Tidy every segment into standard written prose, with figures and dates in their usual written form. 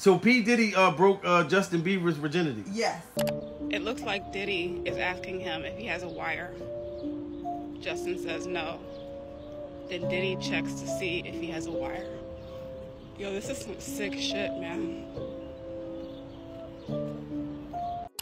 So P. Diddy broke Justin Bieber's virginity. Yes. It looks like Diddy is asking him if he has a wire. Justin says no. Then Diddy checks to see if he has a wire. Yo, this is some sick shit, man.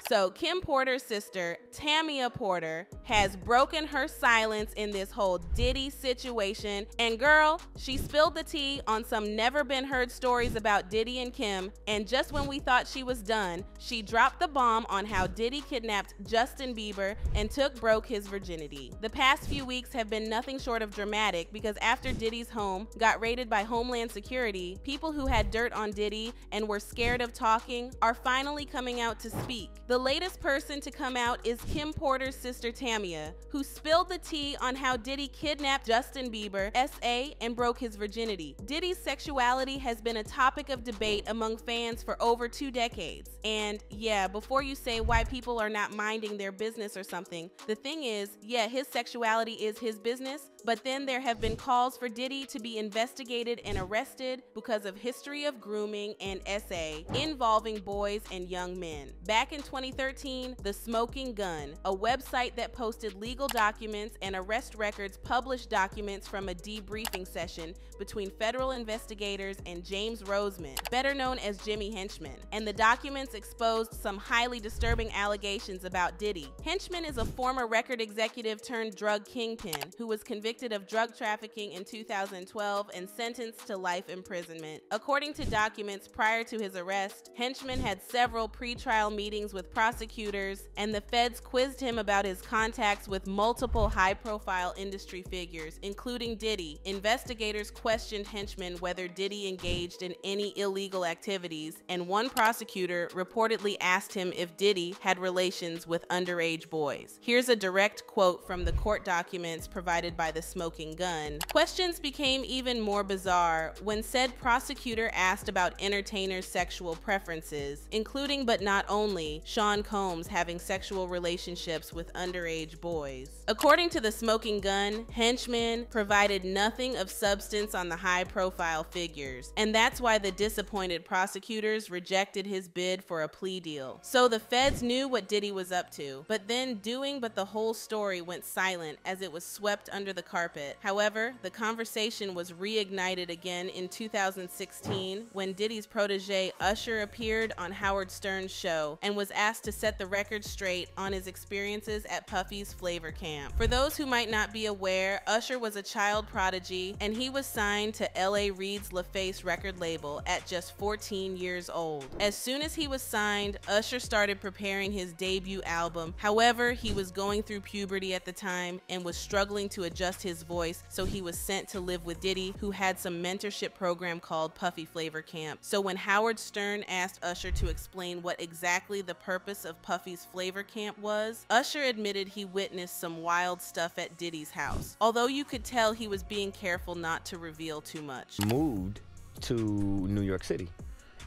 So Kim Porter's sister, Tamia Porter, has broken her silence in this whole Diddy situation. And girl, she spilled the tea on some never been heard stories about Diddy and Kim. And just when we thought she was done, she dropped the bomb on how Diddy kidnapped Justin Bieber and broke his virginity. The past few weeks have been nothing short of dramatic because after Diddy's home got raided by Homeland Security, people who had dirt on Diddy and were scared of talking are finally coming out to speak. The latest person to come out is Kim Porter's sister Tamia, who spilled the tea on how Diddy kidnapped Justin Biber S.A. and broke his virginity. Diddy's sexuality has been a topic of debate among fans for over 2 decades. And yeah, before you say why people are not minding their business or something, the thing is, yeah, his sexuality is his business, but then there have been calls for Diddy to be investigated and arrested because of history of grooming and S.A. involving boys and young men. Back in 2013, The Smoking Gun, a website that posted legal documents and arrest records, published documents from a debriefing session between federal investigators and James Roseman, better known as Jimmy Henchman. And the documents exposed some highly disturbing allegations about Diddy. Henchman is a former record executive turned drug kingpin who was convicted of drug trafficking in 2012 and sentenced to life imprisonment. According to documents prior to his arrest, Henchman had several pre-trial meetings with prosecutors, and the feds quizzed him about his contacts with multiple high-profile industry figures, including Diddy. Investigators questioned Henchman whether Diddy engaged in any illegal activities, and one prosecutor reportedly asked him if Diddy had relations with underage boys. Here's a direct quote from the court documents provided by The Smoking Gun. Questions became even more bizarre when said prosecutor asked about entertainers' sexual preferences, including but not only Sean Combs having sexual relationships with underage boys. According to The Smoking Gun, Henchman provided nothing of substance on the high-profile figures, and that's why the disappointed prosecutors rejected his bid for a plea deal. So the feds knew what Diddy was up to, but then the whole story went silent as it was swept under the carpet. However, the conversation was reignited again in 2016 when Diddy's protege Usher appeared on Howard Stern's show and was asked to set the record straight on his experiences at Puffy's Flavor Camp. For those who might not be aware, Usher was a child prodigy and he was signed to L.A. Reid's LaFace record label at just 14 years old. As soon as he was signed, Usher started preparing his debut album. However, he was going through puberty at the time and was struggling to adjust his voice, so he was sent to live with Diddy, who had some mentorship program called Puffy Flavor Camp. So when Howard Stern asked Usher to explain what exactly the purpose of Puffy's Flavor Camp was, Usher admitted he witnessed some wild stuff at Diddy's house, although you could tell he was being careful not to reveal too much. Moved to New York City,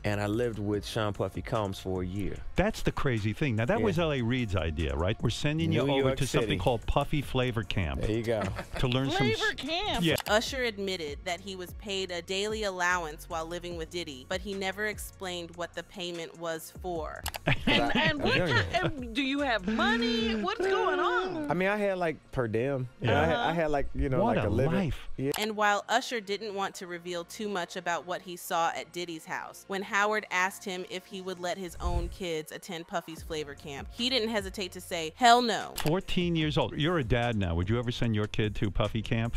and I lived with Sean Puffy Combs for a year. That's the crazy thing. Now, that was L.A. Reid's idea, right? We're sending you over to something called Puffy Flavor Camp. There you go. To learn Flavor Camp! Yeah. Usher admitted that he was paid a daily allowance while living with Diddy, but he never explained what the payment was for. And what kind, do you have money? What's going on? I mean, I had like per diem. I had like, you know, what like a living. Life. Yeah. And while Usher didn't want to reveal too much about what he saw at Diddy's house, when Howard asked him if he would let his own kids attend Puffy's Flavor Camp, he didn't hesitate to say, hell no. 14 years old. You're a dad now. Would you ever send your kid to Puffy Camp?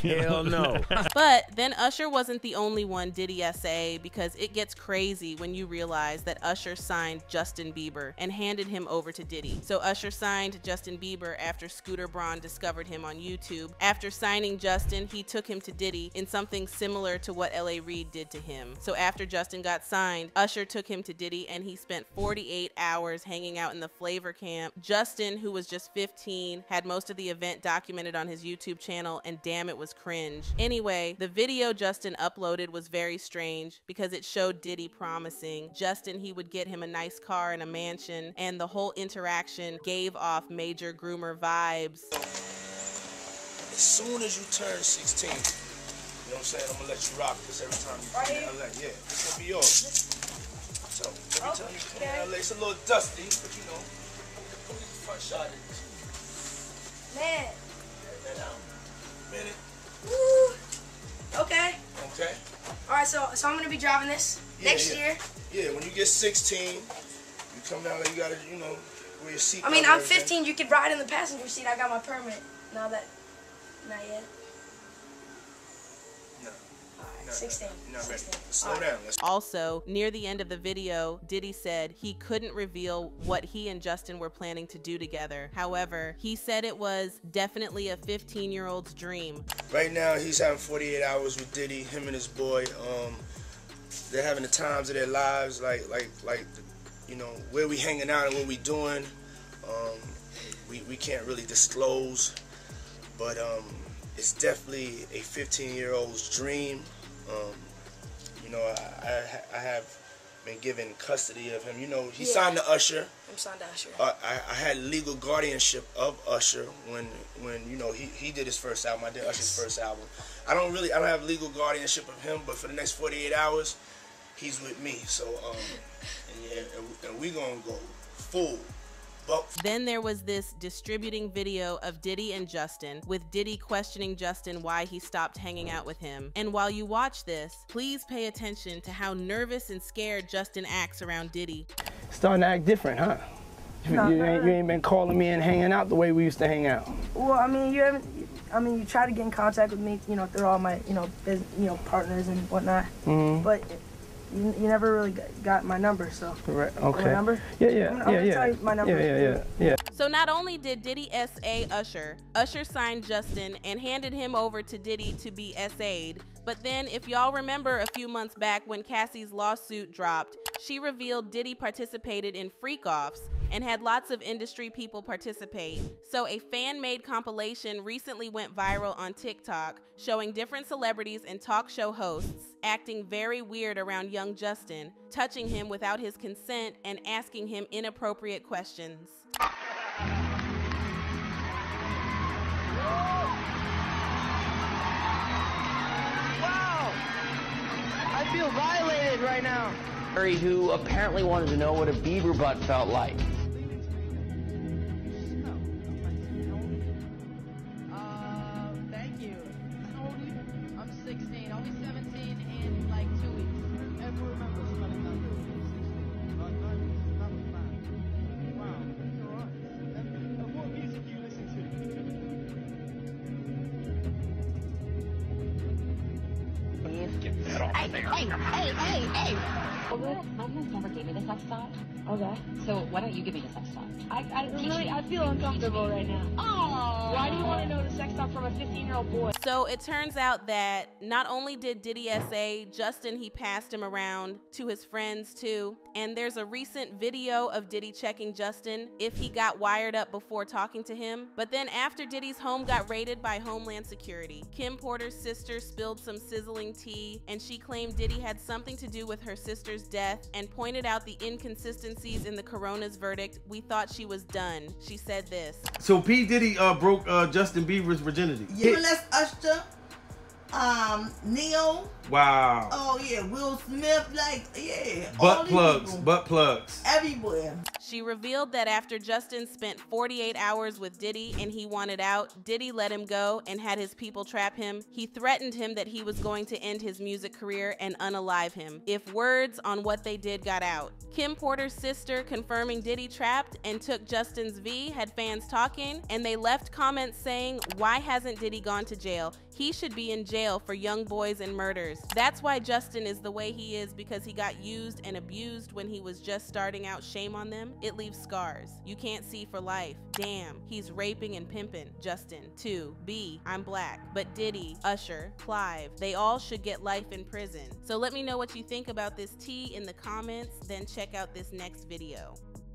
Hell no. But then Usher wasn't the only one Diddy S.A, because it gets crazy when you realize that Usher signed Justin Bieber and handed him over to Diddy. So Usher signed Justin Bieber after Scooter Braun discovered him on YouTube. After signing Justin, he took him to Diddy in something similar to what L.A. Reid did to him. So after Justin got signed, Usher took him to Diddy and he spent 48 hours hanging out in the Flavor Camp. Justin, who was just 15, had most of the event documented on his YouTube channel, and damn, it was cringe. Anyway, the video Justin uploaded was very strange because it showed Diddy promising Justin he would get him a nice car and a mansion, and the whole interaction gave off major groomer vibes. As soon as you turn 16, you know what I'm saying, I'm gonna let you rock this every time you get in LA. Yeah, this gonna be yours. So every time you come in LA, it's a little dusty, but you know, come get the front shot of this. Man. That out. Minute. Woo. Okay. Okay. All right, so I'm gonna be driving this next year. Yeah, when you get 16, you come down there, you gotta, you know, wear your seat. I mean, I'm 15. You could ride in the passenger seat. I got my permit. Not yet. No. All right, 16. Not ready. 16. Slow down. Also, near the end of the video, Diddy said he couldn't reveal what he and Justin were planning to do together. However, he said it was definitely a 15-year-old's dream. Right now, he's having 48 hours with Diddy, him and his boy. They're having the times of their lives, like you know, where we hanging out and what we doing. We can't really disclose, but it's definitely a 15-year-old's dream. You know, I have been given custody of him. You know, he signed to Usher. I'm signed to Usher. I had legal guardianship of Usher when you know he did his first album. I did Usher's first album. I don't have legal guardianship of him, but for the next 48 hours, he's with me. So and we gonna go full. Then there was this distributing video of Diddy and Justin, with Diddy questioning Justin why he stopped hanging out with him. And while you watch this, please pay attention to how nervous and scared Justin acts around Diddy. Starting to act different, huh? You ain't been calling me and hanging out the way we used to hang out. Well, I mean, you try to get in contact with me, you know, through all my, partners and whatnot. Mm-hmm. But you never really got my number, so. Right. Okay. My number? Yeah. I'm gonna tell you my number. Yeah. So not only did Diddy S.A. Usher signed Justin and handed him over to Diddy to be S.A.'d, but then if y'all remember a few months back when Cassie's lawsuit dropped, she revealed Diddy participated in freak-offs and had lots of industry people participate. So a fan-made compilation recently went viral on TikTok showing different celebrities and talk show hosts acting very weird around young Justin, touching him without his consent and asking him inappropriate questions. I feel violated right now. Who apparently wanted to know what a Bieber butt felt like. Thank you. How old are you? I'm 16. I'll be 17 in like 2 weeks. Ever remember spelling that word? 16. That was bad. Wow, that's alright. And what music do you listen to? Get that off there. Hey. My husband never gave me the sex talk. Okay. So why don't you give me the sex talk? I feel uncomfortable right now. Oh. Why do you want to know the sex talk from a 15-year-old boy? So it turns out that not only did Diddy S.A. Justin, he passed him around to his friends too. And there's a recent video of Diddy checking Justin if he got wired up before talking to him. But then after Diddy's home got raided by Homeland Security, Kim Porter's sister spilled some sizzling tea, and she claimed Diddy had something to do with her sister's death and pointed out the inconsistencies in the coroner's verdict. We thought she was done. She said this. So P. Diddy broke Justin Bieber's virginity. Yeah, let's Usher, Neo. Wow. Oh yeah, Will Smith, Butt plugs. Everywhere. She revealed that after Justin spent 48 hours with Diddy and he wanted out, Diddy let him go and had his people trap him. He threatened him that he was going to end his music career and unalive him if words on what they did got out. Kim Porter's sister confirming Diddy trapped and took Justin's V had fans talking, and they left comments saying, "Why hasn't Diddy gone to jail? He should be in jail for young boys and murders." That's why Justin is the way he is, because he got used and abused when he was just starting out. Shame on them. It leaves scars you can't see for life. Damn, he's raping and pimping. Justin. 2. B. I'm black. But Diddy, Usher, Clive, they all should get life in prison. So let me know what you think about this tea in the comments, then check out this next video.